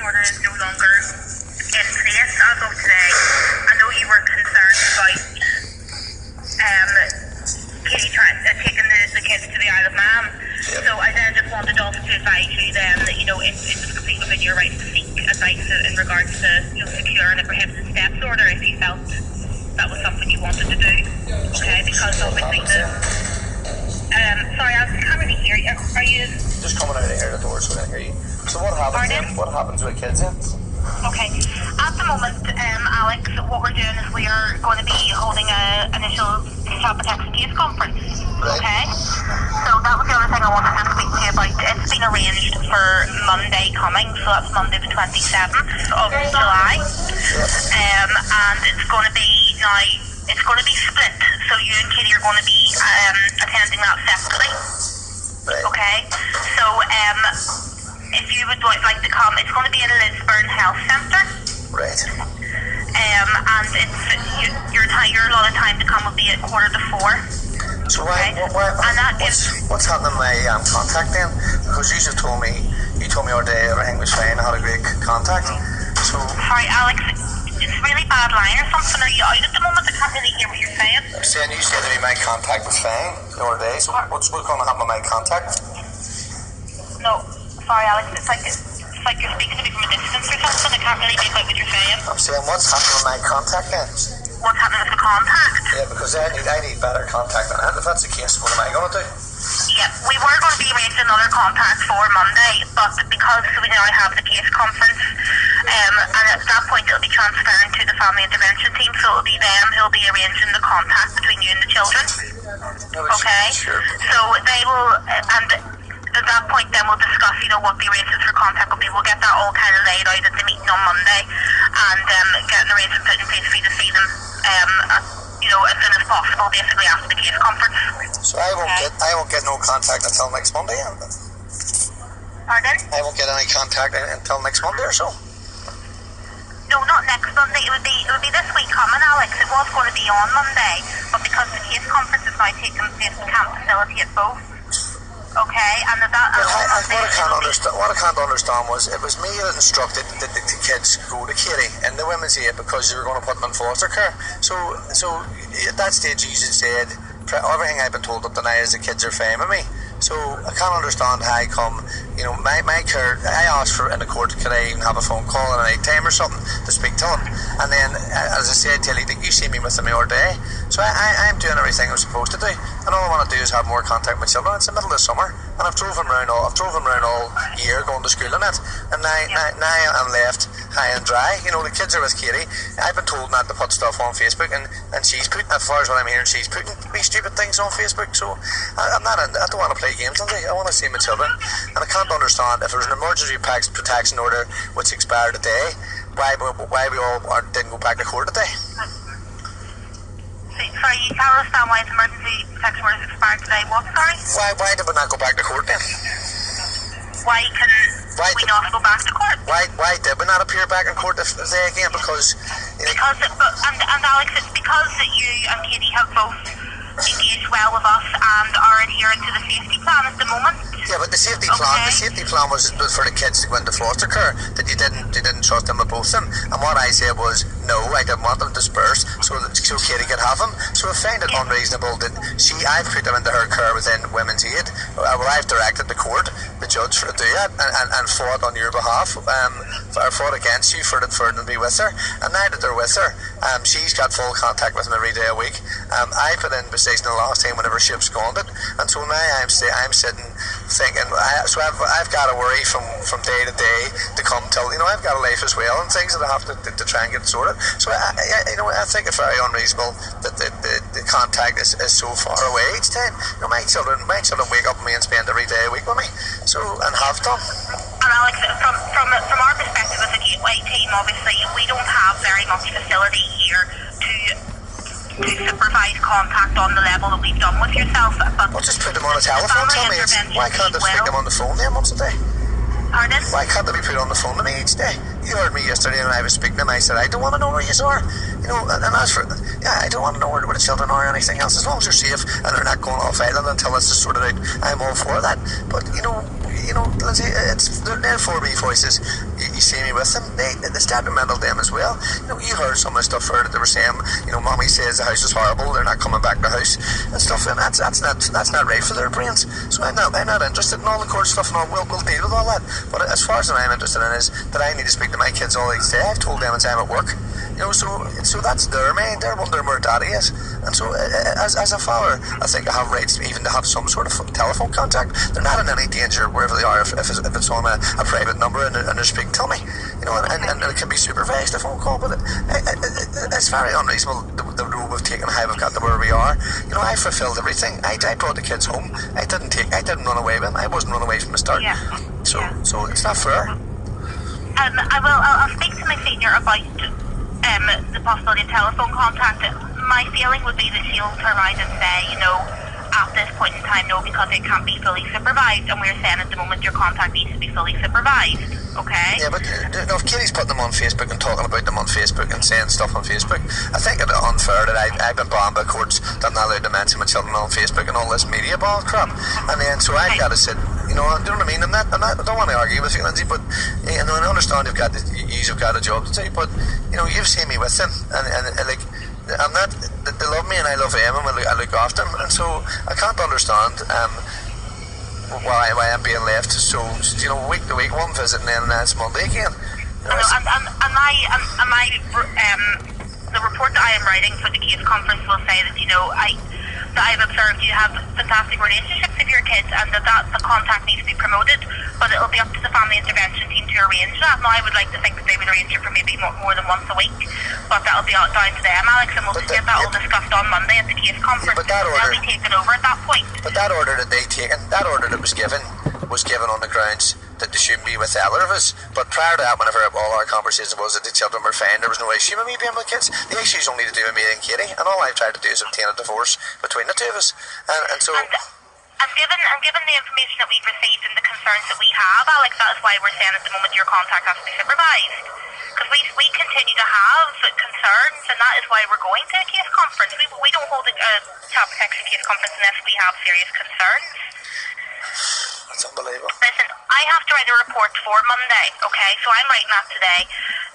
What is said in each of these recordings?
order is no longer in place as of today. I know you were concerned about Katie taking the kids to the Isle of Man. Yep. So I then just wanted also to advise you then that, it was completely within your right to seek advice in regards to securing a prohibited steps order if you felt that was something you wanted to do. Okay, because obviously sorry, I can't really hear you. Are you just coming out of here the door so I can hear you? So what happens then? What happens with kids then? Okay. At the moment, Alex, what we're doing is we are going to be holding an initial child protection case conference. Right. Okay? So that was the other thing I wanted to speak to you about. It's been arranged for Monday coming, so that's Monday the 27th of July. And it's going to be split. So you and Katie are going to be attending that separately. Right. Okay? So, if you would like to come, it's going to be in Lisburn Health Centre. Right. And it's your lot of time to come will be at 3:45. So what's happening with my contact then? Because you told me all day everything was fine, I had a great contact. So sorry, Alex, it's a really bad line or something. Are you out at the moment? I can't really hear what you're saying. I'm saying you said to me my contact was fine the other day. So what's going to happen with my contact? No. Sorry, Alex, it's like you're speaking to me from a distance or something. I can't really make out what you're saying. I'm saying, what's happening with my contact then? What's happening with the contact? Yeah, because I need better contact than that. If that's the case, what am I going to do? Yeah, we were going to be arranging another contact for Monday, but because we now have the case conference, and at that point it'll be transferring to the family intervention team, so it'll be them who'll be arranging the contact between you and the children. Okay? Sure. So they will, and at that point then we'll discuss, what the arrangements for contact will be. We'll get that all kind of laid out at the meeting on Monday and get an arrangement put in place for you to see them as soon as possible, basically after the case conference. So I won't get no contact until next Monday. Pardon? I won't get any contact until next Monday or so. No, not next Monday. It would be this week coming, Alex. It was going to be on Monday, but because the case conference is now taking place in the camp facility at both. Okay, and what I can't understand was it was me that instructed that the kids go to Katie in the women's aid because you were going to put them in foster care. So at that stage you said everything I've been told up to now is the kids are fine with me. So I can't understand how I come, my care, I asked for in the court, could I even have a phone call at any time or something to speak to him? And then, as I said, Tilly, you see me with him all day. So I'm doing everything I'm supposed to do. And all I want to do is have more contact with children. It's the middle of summer. And I've drove him around all year going to school and it. And now I'm left high and dry. The kids are with Katie. I've been told not to put stuff on Facebook and she's putting, as far as what I'm hearing, she's putting these stupid things on Facebook. So I don't want to play games on I want to see my children. And I can't understand if there's an emergency protection order which expired today, why we all didn't go back to court today. Sorry, you can't understand why the emergency protection order is expired today. What, sorry? Why did we not go back to court then? Why we not go back to court? Why did we not appear back in court today again? Because Alex, it's because that you and Katie have both engaged well with us and are adhering to the safety plan at the moment. Yeah, but the safety plan was for the kids to go into foster care. That you didn't trust them with both of them. And what I said was no, I didn't want them dispersed so Katie could have them. So I find it unreasonable that I've put them into her care within Women's Aid. I've directed the court, the judge, to do that and fought on your behalf. I fought against you for them to be with her. And now that they're with her, she's got full contact with them every day a week. I put in decision the last time whenever she absconded, and so now I'm sitting thinking, I've got to worry from day to day to come till I've got a life as well and things that I have to try and get sorted. So I think it's very unreasonable that the contact is so far away each time. My children wake up with me and spend every day a week with me, and have done. And Alex, from our perspective as a gateway team, obviously we don't have very much facility here to supervise contact on the level that we've done with yourself. But well, just put them on a telephone. Tell me, why can't they speak them on the phone then once a day? Pardon? Why can't they be put on the phone to me each day? You heard me yesterday when I was speaking to them. I said, I don't want to know where you are. And as for, I don't want to know where the children are or anything else. As long as they're safe and they're not going off island until this is sorted out, I'm all for that. But, Lynsey, they're 4B voices. you see me with them, it's detrimental to them as well. You know, you heard some of the stuff that they were saying. You know, mommy says the house is horrible. They're not coming back to the house and stuff, and that's not right for their brains. So I'm not interested in all the court stuff and all. We'll deal with all that. But as far as I'm interested in is that I need to speak to my kids all each day. I've told them it's I'm at work. You know, so that's their mind. They're wondering where daddy is. And so as a father, I think I have rights even to have some sort of telephone contact. They're not in any danger wherever they are if it's on a private number and they're speaking to me. You know, and it can be supervised, a phone call, but it's very unreasonable the road we've taken, how we've got to where we are. You know, I fulfilled everything. I brought the kids home. I didn't run away with them. I wasn't run away from the start. Yeah. So it's not fair. I'll speak to my senior about the possibility of telephone contact. My feeling would be that she'll turn around and say, you know, at this point in time, no, because it can't be fully supervised, and we're saying at the moment your contact needs to be fully supervised, okay? Yeah, but if Kitty's putting them on Facebook and talking about them on Facebook and saying stuff on Facebook, I think it's unfair that I've been banned by courts that I'm not allowed to mention my children on Facebook and all this media ball crap. And then, so I've got to sit, you know what I mean? I don't want to argue with you, Lynsey, but, you know, I understand you've got a job to do, but, you know, you've seen me with them, and like, I'm not. They love me and I love them, and I look after them, and so I can't understand why I'm being left so, you know, week to week, one visit and then it's Monday again. You know, the report that I am writing for the case conference will say that, you know, that I've observed you have fantastic relationships with your kids, and that the contact needs to be promoted, but it'll be up to the family intervention team to arrange that. Now I would like to think that they would arrange it for maybe more than once a week, but that'll be down to them, Alex, and we'll get that all discussed on Monday at the case conference. But that order, they'll be taken over at that point. But that order that was given on the grounds that they shouldn't be with either of us. But prior to that, whenever all our conversation was that the children were fine, there was no issue with me being with kids. The issue is only to do with me and Katie, and all I've tried to do is obtain a divorce between the two of us. And so... And given the information that we've received and the concerns that we have, Alex, that is why we're saying at the moment your contact has to be supervised. Because we continue to have concerns, and that is why we're going to a case conference. We don't hold a child protection case conference unless we have serious concerns. That's unbelievable. Listen, I have to write a report for Monday, okay? So I'm writing that today.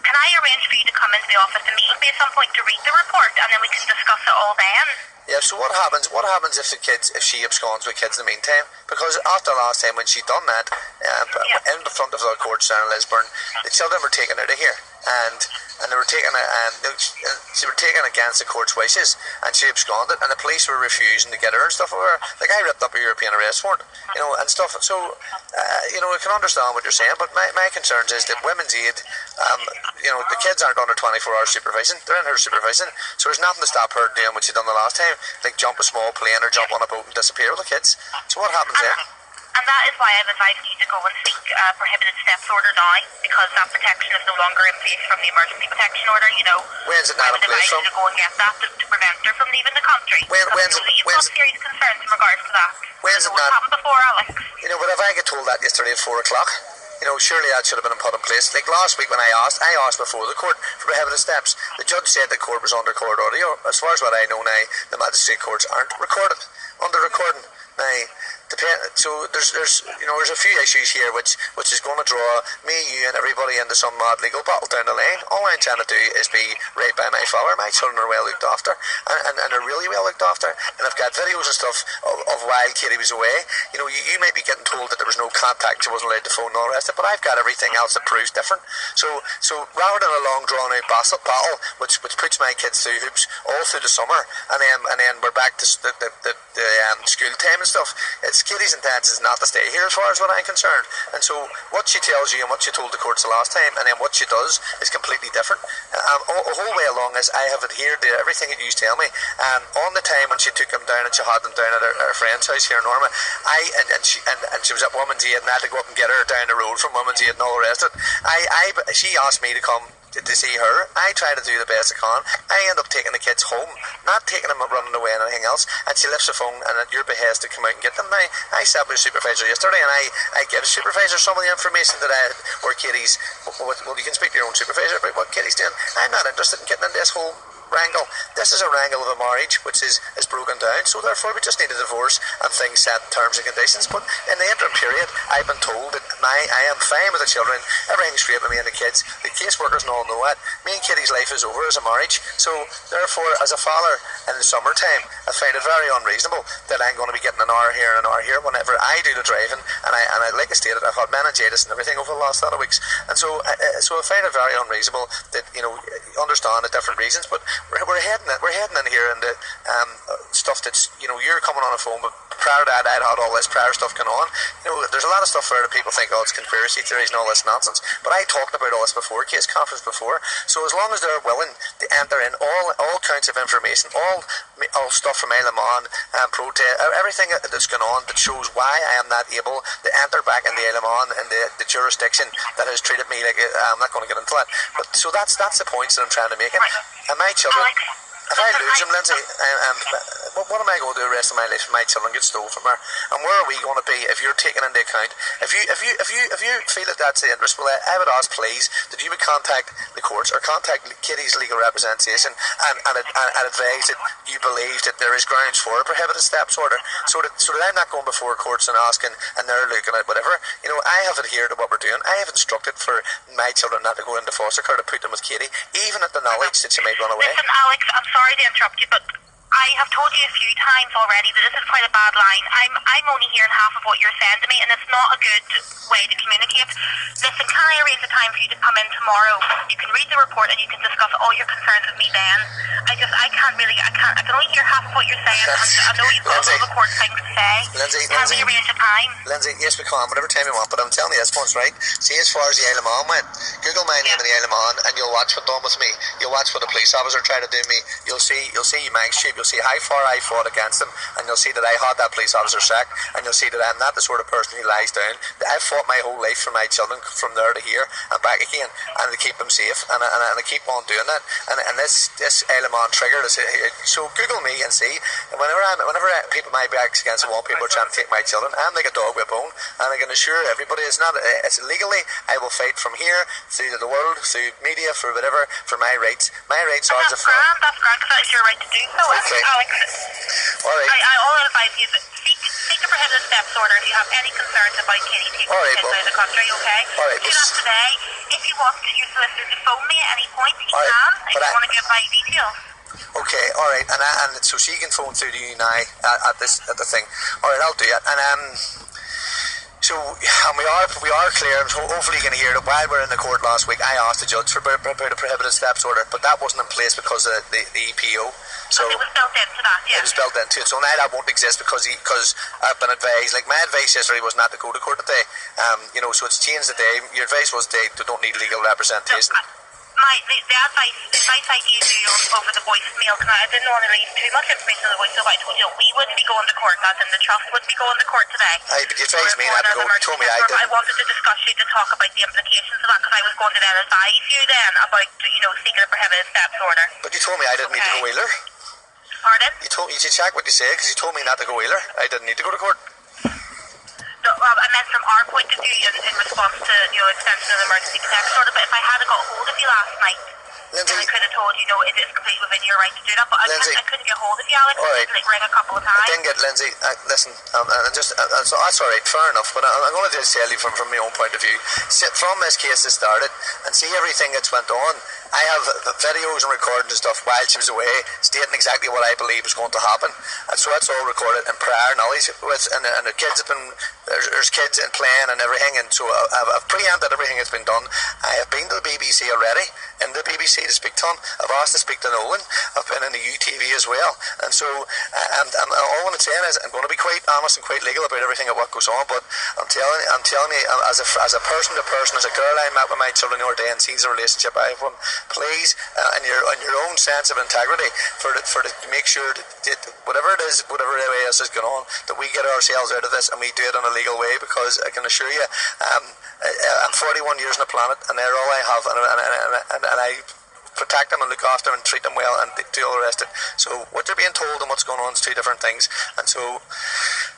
Can I arrange for you to come into the office and meet with me at some point to read the report, and then we can discuss it all then? Yeah, so what happens if she absconds with kids in the meantime? Because after last time when she done that, in the front of the courts down in Lisburn, the children were taken out of here, and they were taken, she were taken against the court's wishes, and she absconded, and the police were refusing to get her and stuff over her. Like, I ripped up a European arrest warrant, you know, and stuff. So, you know, I can understand what you're saying, but my concerns is that Women's Aid, you know, the kids aren't under 24-hour supervision, they're in her supervision, so there's nothing to stop her doing what she done the last time, like jump a small plane or jump on a boat and disappear with the kids. So what happens there? And that is why I've advised you to go and seek a prohibited steps order now, because that protection is no longer in place from the emergency protection order, you know. When's it not in place from? To go and get that to prevent her from leaving the country. You've got serious concerns in regards to that. When's it not? What's happened before, Alex? You know, but if I get told that yesterday at 4 o'clock, you know, surely that should have been put in place. Like last week when I asked before the court for prohibited steps. The judge said the court was under court audio. As far as what I know now, the magistrate courts aren't recorded, under recording. Now, so there's a few issues here which is going to draw me, you, and everybody into some mad legal battle down the line. All I'm trying to do is be right by my father. My children are well looked after, and are really well looked after. And I've got videos and stuff of while Katie was away. You know, you might be getting told that there was no contact, she wasn't allowed to phone and all the rest of it, but I've got everything else that proves different. So rather than a long drawn out battle, which puts my kids through hoops all through the summer, and then we're back to the school time and stuff. It's Katie's intention is not to stay here as far as what I'm concerned, and so what she tells you and what she told the courts the last time and then what she does is completely different. All the whole way along is I have adhered to everything that you tell me. On the time when she took them down and she had them down at her friend's house here in Norma, she was at Women's Aid and I had to go up and get her down the road from Women's Aid and all the rest of it. She asked me to come to see her. I try to do the best I can. I end up taking the kids home, not taking them running away and anything else, and she lifts the phone and at your behest to come out and get them. Now, I sat with a supervisor yesterday and I gave the supervisor some of the information that I had where Katie's, well, you can speak to your own supervisor about what Katie's doing. I'm not interested in getting in this whole wrangle. This is a wrangle of a marriage which is broken down. So therefore, we just need a divorce and things set, terms and conditions. But in the interim period, I've been told that I am fine with the children. Everything's great with me and the kids. The caseworkers and all know it. Me and Kitty's life is over as a marriage. So therefore, as a father in the summertime, I find it very unreasonable that I'm going to be getting an hour here and an hour here whenever I do the driving. And I like I stated, I've had meningitis and everything over the last lot of weeks. And so I find it very unreasonable that, you know, understand the different reasons, but we're heading in here into stuff that's, you know, you're coming on a phone, but prior to that I'd had all this prior stuff going on. You know, there's a lot of stuff there that people think, oh, it's conspiracy theories and all this nonsense, but I talked about all this before, case conference before. So as long as they're willing to enter in all kinds of information, all stuff from Isle of Man, protest, everything that's going on that shows why I am not able to enter back in the Isle of Man and the jurisdiction that has treated me like, I'm not going to get into that, but so that's the points that I'm trying to make. And my children, if I lose them, Lynsey, what am I going to do the rest of my life if my children get stolen from her? And where are we going to be if you're taking into account? If you feel that that's the interest, well, I would ask, please, that you would contact the courts or contact Kitty's legal representation and advise that you believe that there is grounds for a prohibited steps order, so that I'm not going before courts and asking and they're looking at whatever. You know, I have adhered to what we're doing. I have instructed for my children not to go into foster care, to put them with Kitty, even at the knowledge that she may run away. Listen, Alex, I'm sorry to interrupt you, but I have told you a few times already that this is quite a bad line. I'm only hearing half of what you're saying to me, and it's not a good way to communicate. Listen, can I arrange a time for you to come in tomorrow? You can read the report and you can discuss all your concerns with me then. I can only hear half of what you're saying. I know you've got all the court things to say. Can we arrange a time? Lynsey, yes, we can, whatever time you want, but I'm telling you this once, right? See, as far as the Isle of Man went, Google my name in the Isle of Man and you'll watch what done with me. You'll watch what the police officer tried to do me. You'll see my shape. You'll see how far I fought against him, and you'll see that I had that police officer sacked, and you'll see that I'm not the sort of person who lies down. That I've fought my whole life for my children, from there to here and back again, and to keep them safe, and I keep on doing that. And this Isle of Man triggered us. So Google me and see. And whenever people my backs against the wall, people are trying to take my children, I'm like a dog with a bone, and I can assure everybody it's legally. I will fight from here through the world, through media, for whatever, for my rights. My rights are that's grand, because that is your right to do so. Okay. Alex, all right. all I advise you is seek a prohibited steps order if you have any concerns about Kitty taking the kids out of the country, okay? All right. Do that today. If you want your solicitor to phone me at any point, he can, if you want to give my details. Okay, all right, and so she can phone through to you now at the thing. All right, I'll do it. And so, and we are clear, and hopefully you can hear that while we were in the court last week, I asked the judge for a prohibited steps order, but that wasn't in place because of the EPO. So it was built into that, yeah. It was built into it, so now that won't exist because I've been advised, like my advice yesterday was not to go to court today, you know, so it's changed today. Your advice was they don't need legal representation. The advice I gave you over the voicemail, because I didn't want to leave too much information on the voicemail, but I told you we wouldn't be going to court, as in the trust wouldn't be going to court today. Aye, but you advised me not to go. You told me I didn't. I wanted to discuss you to talk about the implications of that, because I was going to then advise you then about, you know, seeking a prohibited steps order. But you told me I didn't need to go either. Pardon? You should check what you say, because you told me not to go either. I didn't need to go to court. No, I meant from our point of view in response to, you know, extension of the emergency protection order, but if I had got hold of you last night, Lynsey, I could have told you, it is completely within your right to do that, but Lynsey, I couldn't get hold of you, Alex. All right. I didn't ring a couple of times. I didn't get Lynsey. Listen, so that's all right, fair enough. But I'm going to just tell you from my own point of view. From this case that started and see everything that's went on. I have videos and recordings and stuff while she was away, stating exactly what I believe was going to happen, and so that's all recorded in prior knowledge. And the kids have been there's kids and playing and everything, and so I've preempted everything that's been done. I have been to the BBC already, in the BBC to speak to him. I've asked to speak to Nolan. I've been in the UTV as well, and so and all I'm saying is I'm going to be quite honest and quite legal about everything of what goes on. But I'm telling you, as a person to person, as a girl I met with my children the other day and sees the relationship I have with them, please, in your own sense of integrity, for to make sure that whatever it is, whatever way else is going on, that we get ourselves out of this and we do it in a legal way. Because I can assure you, I'm 41 years on the planet, and they're all I have, and I protect them and look after them and treat them well and do all the rest of it. So what you're being told and what's going on is two different things, and so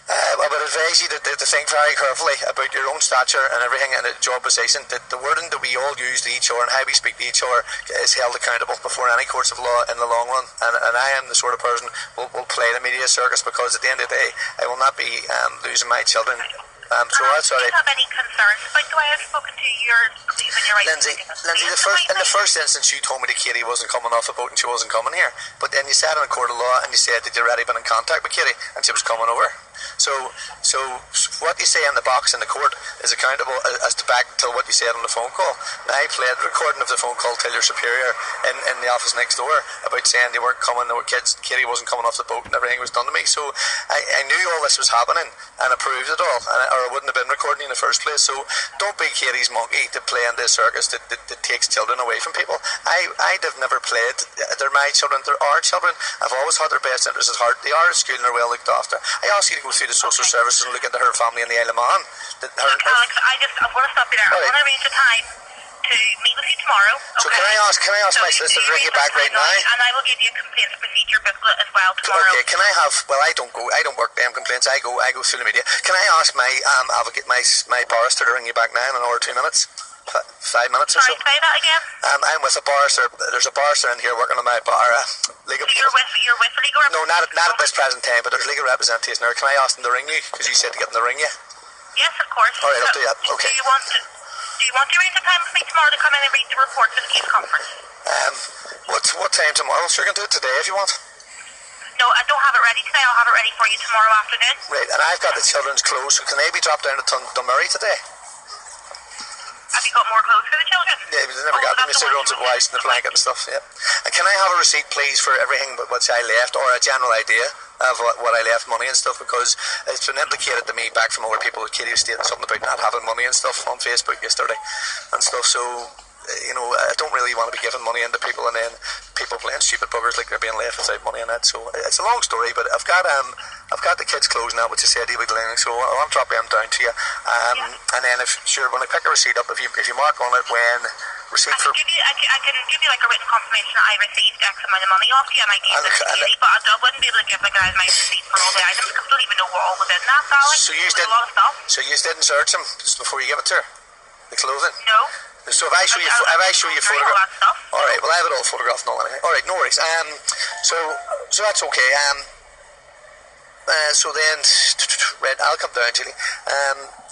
I would advise you to think very carefully about your own stature and everything in a job position. The wording that we all use to each other and how we speak to each other is held accountable before any courts of law in the long run. And I am the sort of person who will play the media circus, because at the end of the day, I will not be losing my children. So that's all right. Do you have any concerns about the way I've spoken to your right? Lynsey, in the first instance, you told me that Katie wasn't coming off the boat and she wasn't coming here. But then you sat in a court of law and you said that you'd already been in contact with Katie and she was coming over. So what you say in the box in the court is accountable as to back to what you said on the phone call. Now, I played the recording of the phone call till your superior in the office next door about saying they weren't coming, there were kids, Katie wasn't coming off the boat and everything was done to me. So I knew all this was happening and approved it all, or I wouldn't have been recording in the first place. So don't be Katie's monkey to play in this circus that takes children away from people. I'd have never played. They're my children, they're our children. I've always had their best interests at heart. They are at school and they're well looked after. I ask you to go through the social services and look into her family in the Isle of Man. Look, Alex, I want to stop you there. I want to arrange a time to meet with you tomorrow. So can I ask my solicitor to ring you back right now? And I will give you a complaints procedure booklet as well tomorrow. Okay, can I have, well, I don't work them complaints, I go through the media. Can I ask my advocate, my barrister to ring you back now in an hour or 2 minutes? 5 minutes or so? Sorry, say that again? I'm with a barrister. There's a barrister in here working on my bar. Legal. So you're with legal representation? No, not at this present time, but there's legal representation there. Can I ask them to ring you? Because you said to get them to ring you. Yes, of course. All right, I'll do that. Okay. Do you want to arrange a time with me tomorrow to come in and read the report for the case conference? What time tomorrow? Sure, you can do it today if you want. No, I don't have it ready today. I'll have it ready for you tomorrow afternoon. Right, and I've got the children's clothes, so can they be dropped down to Dunmurry today? Have you got more clothes for the children? Yeah, they never got them. They still runs of white and the blanket and stuff, yeah. And can I have a receipt, please, for everything but what I left, or a general idea of what I left, money and stuff, because it's been implicated to me back from other people that Katie was stating something about not having money and stuff on Facebook yesterday and stuff, so you know, I don't really want to be giving money into people and then people playing stupid buggers like they're being left without money and that. So it's a long story, but I've got the kids' clothes now, which I said he would learn, so I'll drop them down to you. And then when I pick a receipt up, if you mark on it when receipt I can give you like a written confirmation that I received X amount of money off you and I gave it to Katie, but I wouldn't be able to give like my receipt for all the items because I don't even know what all within that, Alex. A lot of stuff. So you didn't search them just before you give it to her? The clothing? No. So if I show you photograph, all right. Well, I have it all photographed and all that. All right, no worries. So that's okay. So then, right, I'll come down, Julie.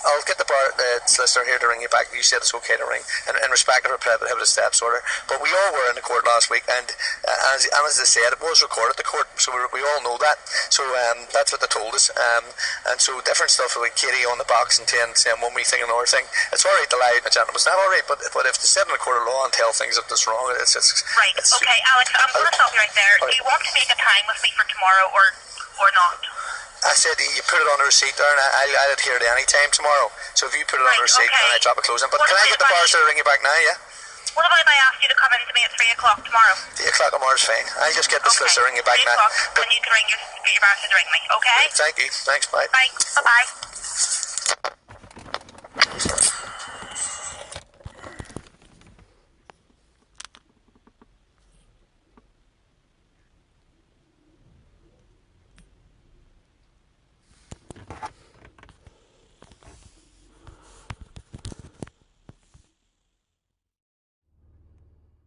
I'll get the solicitor here to ring you back. You said it's okay to ring, in respect of her prohibited steps order. But we all were in the court last week, and as I said, it was recorded at the court, so we all know that. So that's what they told us. And so different stuff like Katie on the box and saying one wee thing and another thing. It's all right to lie, gentlemen. It's not all right, but if they sit in a court of law and tell things that that's wrong, it's right. Okay, Alex, I'm going to stop you right there. Do you want to make a time with me for tomorrow or not? I said you put it on a receipt there, and I'll adhere to any time tomorrow. So if you put it on a receipt, and I drop a close in. But can I get the barrister to ring you back now, yeah? What about if I ask you to come in to me at 3 o'clock tomorrow? 3 o'clock tomorrow's fine. I'll just get the solicitor to ring you back now. 3 o'clock, and you can get your barrister to ring me, okay? Thank you. Thanks, bye. Bye. Bye-bye.